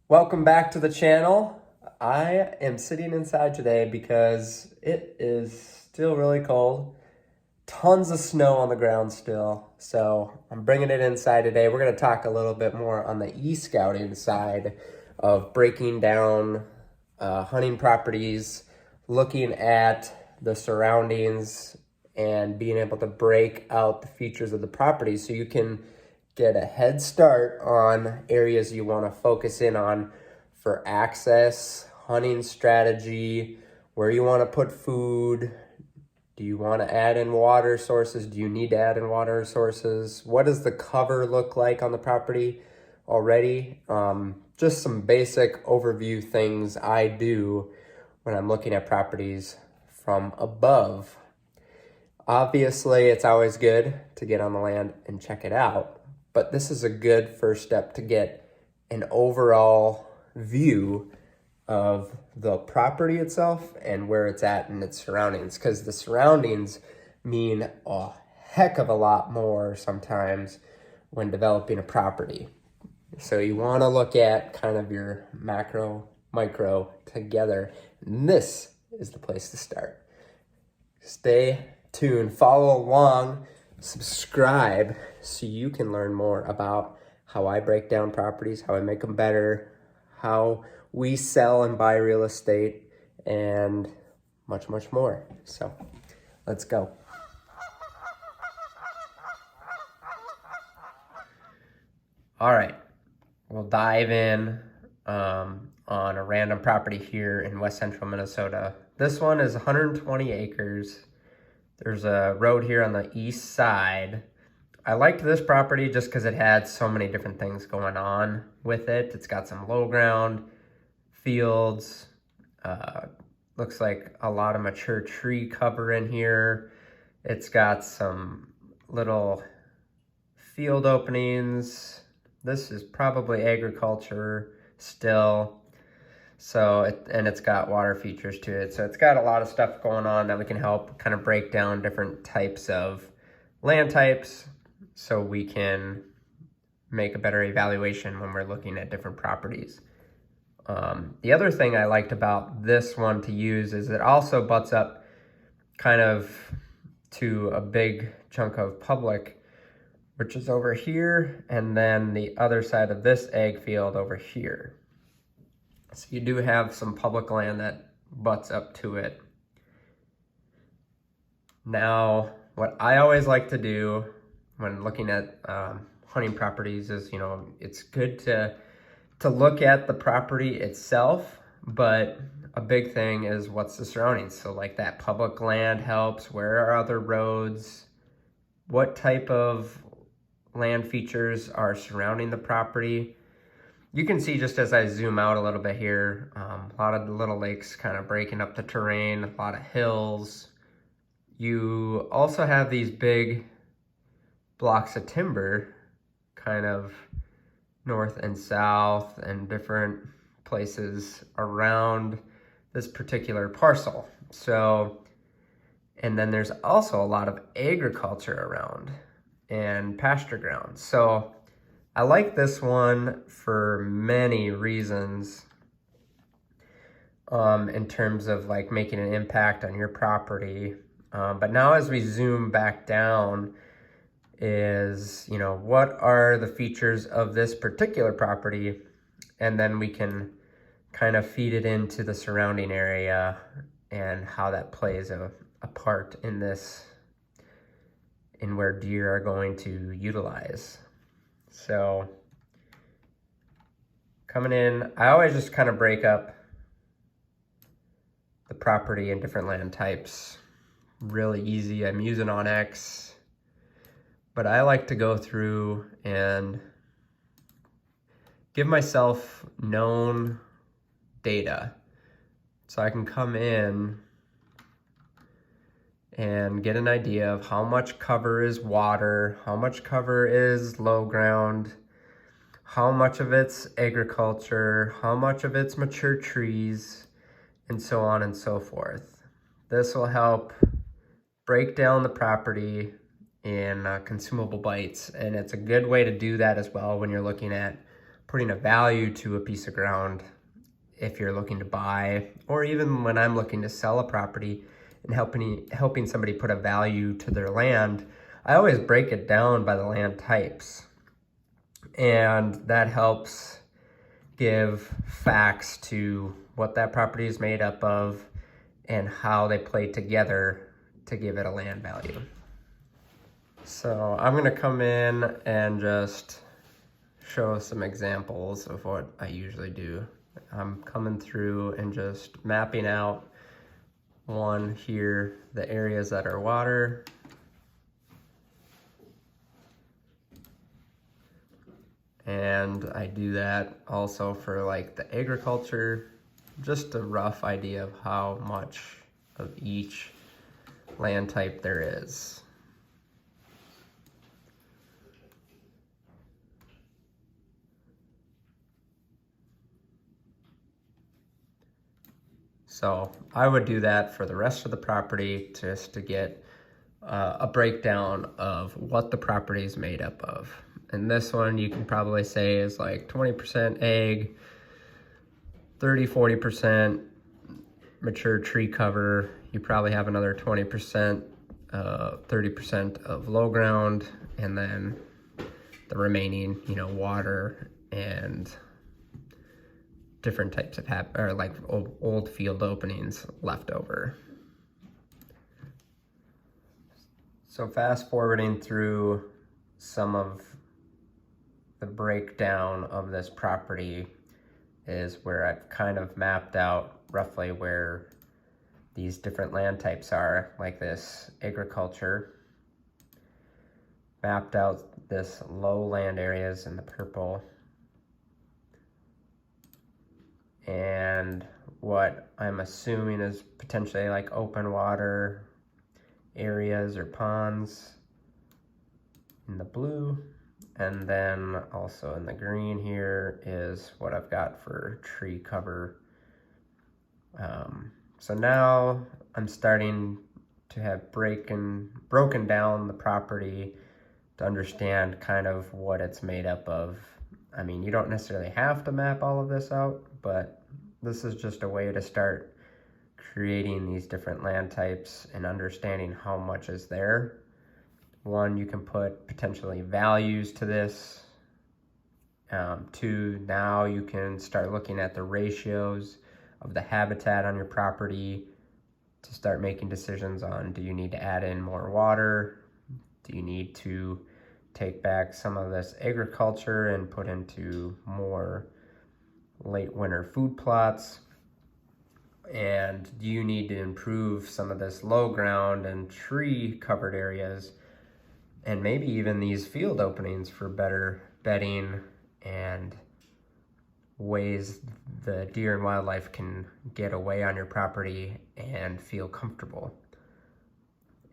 Welcome back to the channel. I am sitting inside today because it is still really cold. Tons of snow on the ground still. So I'm bringing it inside today. We're going to talk a little bit more on the e-scouting side of breaking down hunting properties, looking at the surroundings, and being able to break out the features of the property so you can get a head start on areas you want to focus in on for access, hunting strategy, where you want to put food. Do you want to add in water sources? Do you need to add in water sources? What does the cover look like on the property already? Just some basic overview things I do when I'm looking at properties from above. Obviously, it's always good to get on the land and check it out, but this is a good first step to get an overall view of the property itself and where it's at in its surroundings, because the surroundings mean a heck of a lot more sometimes when developing a property. So you want to look at kind of your macro, micro together, and this is the place to start. Stay tuned, follow along, subscribe so you can learn more about how I break down properties, how I make them better, how we sell and buy real estate, and much, much more. So let's go. All right, we'll dive in on a random property here in West Central Minnesota. This one is 120 acres. There's a road here on the east side. I liked this property just because it had so many different things going on with it. It's got some low ground, fields, looks like a lot of mature tree cover in here. It's got some little field openings. This is probably agriculture still. So, it's got water features to it. So it's got a lot of stuff going on that we can help kind of break down different types of land types so we can make a better evaluation when we're looking at different properties. The other thing I liked about this one to use is it also butts up kind of to a big chunk of public, which is over here, and then the other side of this ag field over here. So you do have some public land that butts up to it. Now, what I always like to do when looking at hunting properties is, it's good to look at the property itself, but a big thing is what's the surroundings. So like that public land helps. Where are other roads? What type of land features are surrounding the property? You can see just as I zoom out a little bit here, a lot of the little lakes kind of breaking up the terrain, a lot of hills. You also have these big blocks of timber kind of north and south and different places around this particular parcel. So, and then there's also a lot of agriculture around and pasture ground. So I like this one for many reasons in terms of like making an impact on your property. But now as we zoom back down is, what are the features of this particular property? And then we can kind of feed it into the surrounding area and how that plays a part in this, in where deer are going to utilize. So coming in, I always just kind of break up the property in different land types. Really easy. I'm using onX, but I like to go through and give myself known data. So I can come in and get an idea of how much cover is water, how much cover is low ground, how much of it's agriculture, how much of it's mature trees, and so on and so forth. This will help break down the property in consumable bites, and it's a good way to do that as well when you're looking at putting a value to a piece of ground if you're looking to buy, or even when I'm looking to sell a property and helping somebody put a value to their land, I always break it down by the land types. And that helps give facts to what that property is made up of and how they play together to give it a land value. So I'm gonna come in and just show some examples of what I usually do. I'm coming through and just mapping out one here, the areas that are water. And I do that also for like the agriculture, just a rough idea of how much of each land type there is. So I would do that for the rest of the property just to get a breakdown of what the property is made up of. And this one you can probably say is like 20% ag, 30-40% mature tree cover. You probably have another 20%, 30% of low ground, and then the remaining, water and different types of like old field openings left over. So fast forwarding through some of the breakdown of this property is where I've kind of mapped out roughly where these different land types are, like this agriculture. Mapped out this low land areas in the purple. And what I'm assuming is potentially like open water areas or ponds in the blue. And then also in the green here is what I've got for tree cover. So now I'm starting to have broken down the property to understand kind of what it's made up of. I mean, you don't necessarily have to map all of this out, but this is just a way to start creating these different land types and understanding how much is there. One, you can put potentially values to this. Two, now you can start looking at the ratios of the habitat on your property to start making decisions on, do you need to add in more water? Do you need to take back some of this agriculture and put into more late winter food plots? And do you need to improve some of this low ground and tree covered areas, and maybe even these field openings for better bedding and ways the deer and wildlife can get away on your property and feel comfortable?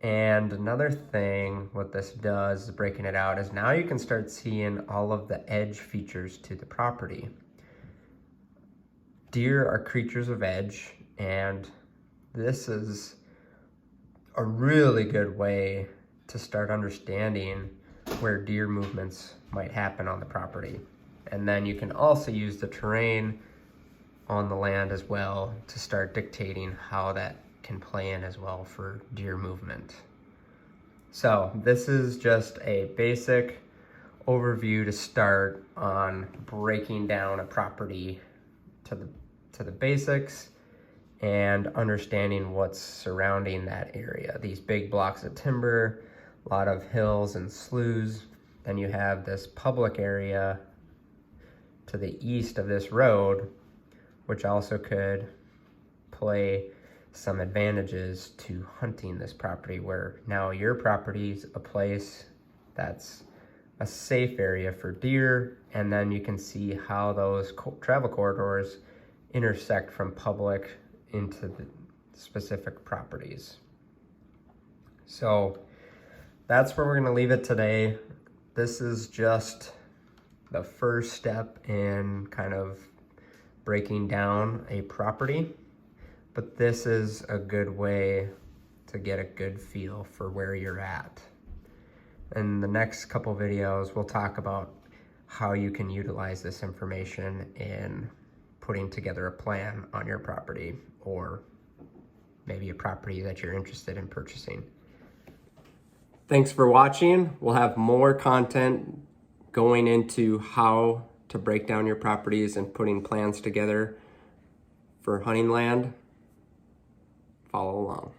And another thing what this does, breaking it out, is now you can start seeing all of the edge features to the property. Deer are creatures of edge, and this is a really good way to start understanding where deer movements might happen on the property. And then you can also use the terrain on the land as well to start dictating how that can play in as well for deer movement. So this is just a basic overview to start on breaking down a property to the basics and understanding what's surrounding that area. These big blocks of timber, a lot of hills and sloughs. Then you have this public area to the east of this road, which also could play some advantages to hunting this property, where now your property's a place that's a safe area for deer, and then you can see how those travel corridors intersect from public into the specific properties. So that's where we're going to leave it today. This is just the first step in kind of breaking down a property, but this is a good way to get a good feel for where you're at. In the next couple videos, we'll talk about how you can utilize this information in putting together a plan on your property, or maybe a property that you're interested in purchasing. Thanks for watching. We'll have more content going into how to break down your properties and putting plans together for hunting land. Follow along.